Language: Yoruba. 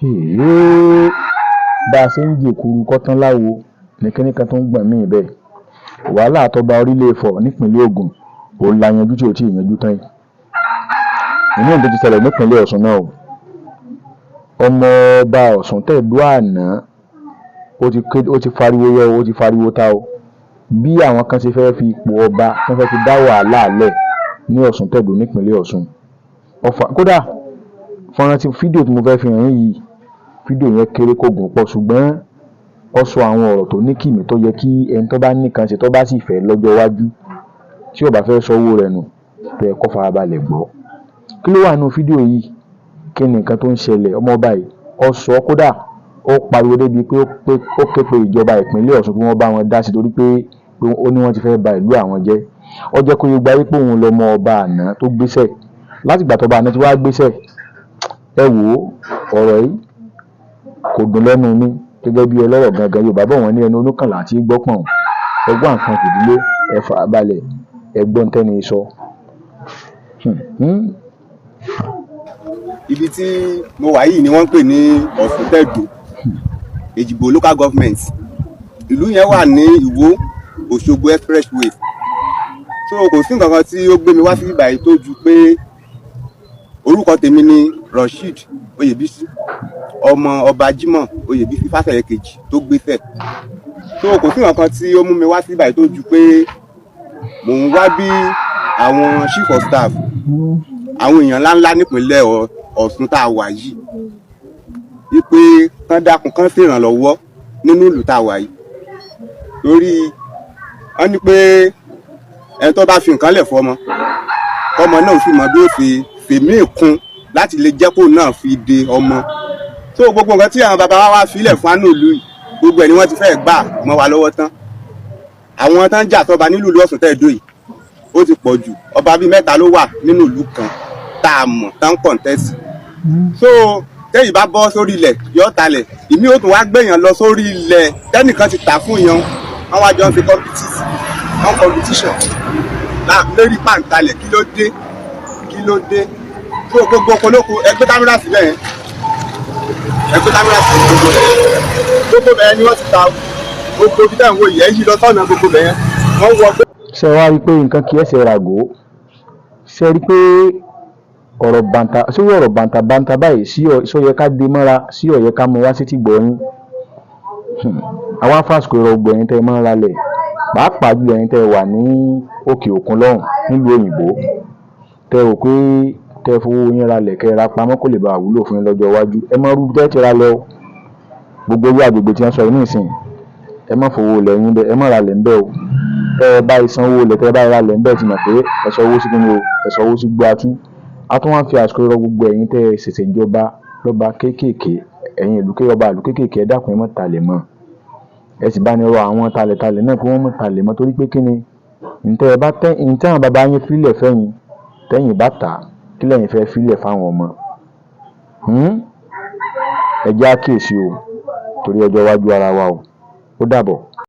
Èé, bá a ṣe ń jèkuru kọ́tán láwo ní kíní kan tó ń gbọ̀n míì bẹ́ẹ̀. Wàhálà àtọba orílẹ̀ Ifọ̀ nípínlẹ̀ Ògùn òun la yanjú tí ò tí ì yanjú tán yìí. Ìní ìlú ti ṣẹlẹ̀ nípínlẹ̀ Ọ̀ṣun náà o. Ọmọ ọba Ọ̀ṣun tẹ̀dó àná ó ti fariwo yọ ó ti fariwo ta o. Bí àwọn kan ṣe fẹ́ fi ipò ọba wọ́n fẹ́ fi dá wàhálà lẹ̀ ní Ọ̀ṣun tẹ̀dó nípínlẹ̀ Ọ̀ṣun. Kódà fọ́nrán fídíò tí mo fẹ́ fi hàn yín yìí, fídíò yẹn kéré kò gùn pọ̀ ṣùgbọ́n ó sọ àwọn ọ̀rọ̀ tó ní kìmí tó yẹ kí ẹni tó bá nìkan ṣe tó bá sì fẹ́ lọ́jọ́ iwájú tí ò bá fẹ́ sọ́wọ́ rẹ̀ nù tó yẹ kó farabalẹ̀ gbọ́. Kí ló wà nínú fídíò yìí? Kí ni nǹkan tó ń ṣẹlẹ̀? Ọmọ ọba yìí ó sọ kódà ó pariwo débi pé ó ké pe ìjọba ìpínlẹ̀ Ọ̀ṣun kí wọ́n bá wọn dá sí torí pé ó ní wọ́n ti fẹ́ ba ìlú àwọn jẹ́. Ó jẹ́ kó yé gbayé pé òun lọmọ ọba àná tó gbéṣẹ̀. Látìgbà tọ́ba àná ti wá gbéṣẹ̀, ẹ wò ó ọ̀rọ̀ yìí kò dùn lẹ́nu mi gẹ́gẹ́ bí ọlọ́rọ̀ gangan. Yorùbá bọ̀ wọ́n ní ẹnu olókànlá àti gbọ́pọ̀n. Ẹgbọ́n nǹkan fìdílé ẹ farabalẹ̀ ẹgbọ́n tẹ́ni sọ. Ibi tí mo wà yìí ni wọ́n ń pè ní Ọ̀ṣun tẹ̀dó, Èjìgbò local government. Ìlú yẹn wà ní Ìwó Òṣogbo expressway. So kò sí nǹkan kan tí ó gbé mi wá sí ibà yìí tó ju pé orúkọ tèmi ni Rasheed Oyèbísí, ọmọ ọba Jimoh Oyèbísí Fásẹ̀yẹ kejì tó gbéṣẹ̀. So kò sí nǹkan kan tí ó mú mi wá sí ibà yìí tó ju pé mò ń wá bí àwọn chief of staff, àwọn èèyàn ńláńlá nípínlẹ̀ Ọ̀ṣun tá a wà yìí, wípé kán dákun kán ṣèrànlọ́wọ́ nínú ìlú tá a wà yìí. Torí wọ́n ní pé ẹni tó bá fi nǹkan lẹ̀ fọmọ, ọmọ náà sì mọ bí ó fi fèmí ìkun láti lè jẹ́ kó náà fi de ọmọ. So gbogbo nǹkan tí àwọn bàbá wa wá filẹ̀ fún àánú ìlú yìí, gbogbo ẹ̀ ni wọ́n ti fẹ́ gbà mọ́ wa lọ́wọ́ tán. Àwọn tán jà tọ́ba nílùú ìlú Ọ̀ṣun tẹ̀dó yìí ó ti pọ̀ jù. Ọba bíi 3 ló wà nínú ìlú kan tá a mọ̀ tán kọ̀ǹtẹ́sì. So tẹ́yìn bá bọ́ sórí ilẹ̀ yọ talẹ̀, ìmí ó tún wá gbẹ̀yàn lọ sórí ilẹ̀ tẹ́nìkan ti tà fún yan. Wọ́n wá jọ ń fi competition lórí pàǹtalẹ̀. Kí ló dé? So gbogbo ọkọlọ́kọ ẹgbẹ́ kámẹ́rà sílẹ̀ yẹn, gbogbo bẹ̀yẹn ni wọ́n ti ta gbogbo ibi táwọn òye yìí lọ sọ́nà gbogbo bẹ̀yẹn wọ́n wọ pé. Ṣé wá rí i pé nǹkan kì í ẹsẹ̀ ràgó? Ṣé rí i pé ọ̀rọ̀ bàǹtà báyìí sí ó yẹ ká gbé mọ́ra, sí ó yẹ ká mú wá sí ti gbọ̀nyìn? Àwọn afásitì ìrọ̀ gbọ̀nyìn tẹ́ ẹ máa ń ralẹ̀, pàápàá jùlọ ẹ̀yin tẹ́ ẹ wà ní òkè òkun lọ́hùn nílùú òyìnbó, tẹ́ ẹ rò pé tẹ́ ẹ fowó yín ralẹ̀ kẹ́ ẹ ra pamọ́ kó lè bá wúlò fún yín lọ́jọ́ iwájú. Ẹ má rú tẹ́ ẹ ti ralẹ̀ o. Gbogbo orí àgbègbè tí wọ́n sọ yìí nísìn, ẹ má fowó lẹ̀ yín bẹ́ẹ̀, ẹ má ralẹ̀ ń bẹ́ẹ̀ o. Ẹ bá ìsanwó lẹ̀ tẹ́ ẹ bá ralẹ̀ ń bẹ́ẹ̀ ti mọ̀ pé ẹ sọ owó sí kíni o, ẹ sọ owó sí gbọ́ atú. A tún wá fi àsìkò rọ gbogbo ẹ̀yin tẹ́ ẹ ṣẹ̀ṣẹ̀ jọba lọ́ba kéékèèké, ẹ̀yin ìlú kéékèèké ẹ dákun ẹ má talẹ̀ mọ́. Ẹ sì bá ní rọ àwọn talẹ̀talẹ̀ náà kí wọ́n má talẹ̀ mọ́ torí pé kíni ǹtẹ́ àwọn bàbá yín fílẹ̀ fẹ́yìn tẹ́yìn bá tà kí lẹ́yìn fẹ́ fílẹ̀ fáwọn ọmọ. Ẹ jẹ́ àkíyèsí o torí ọjọ́ iwájú ara wa o. Ó dàbọ̀.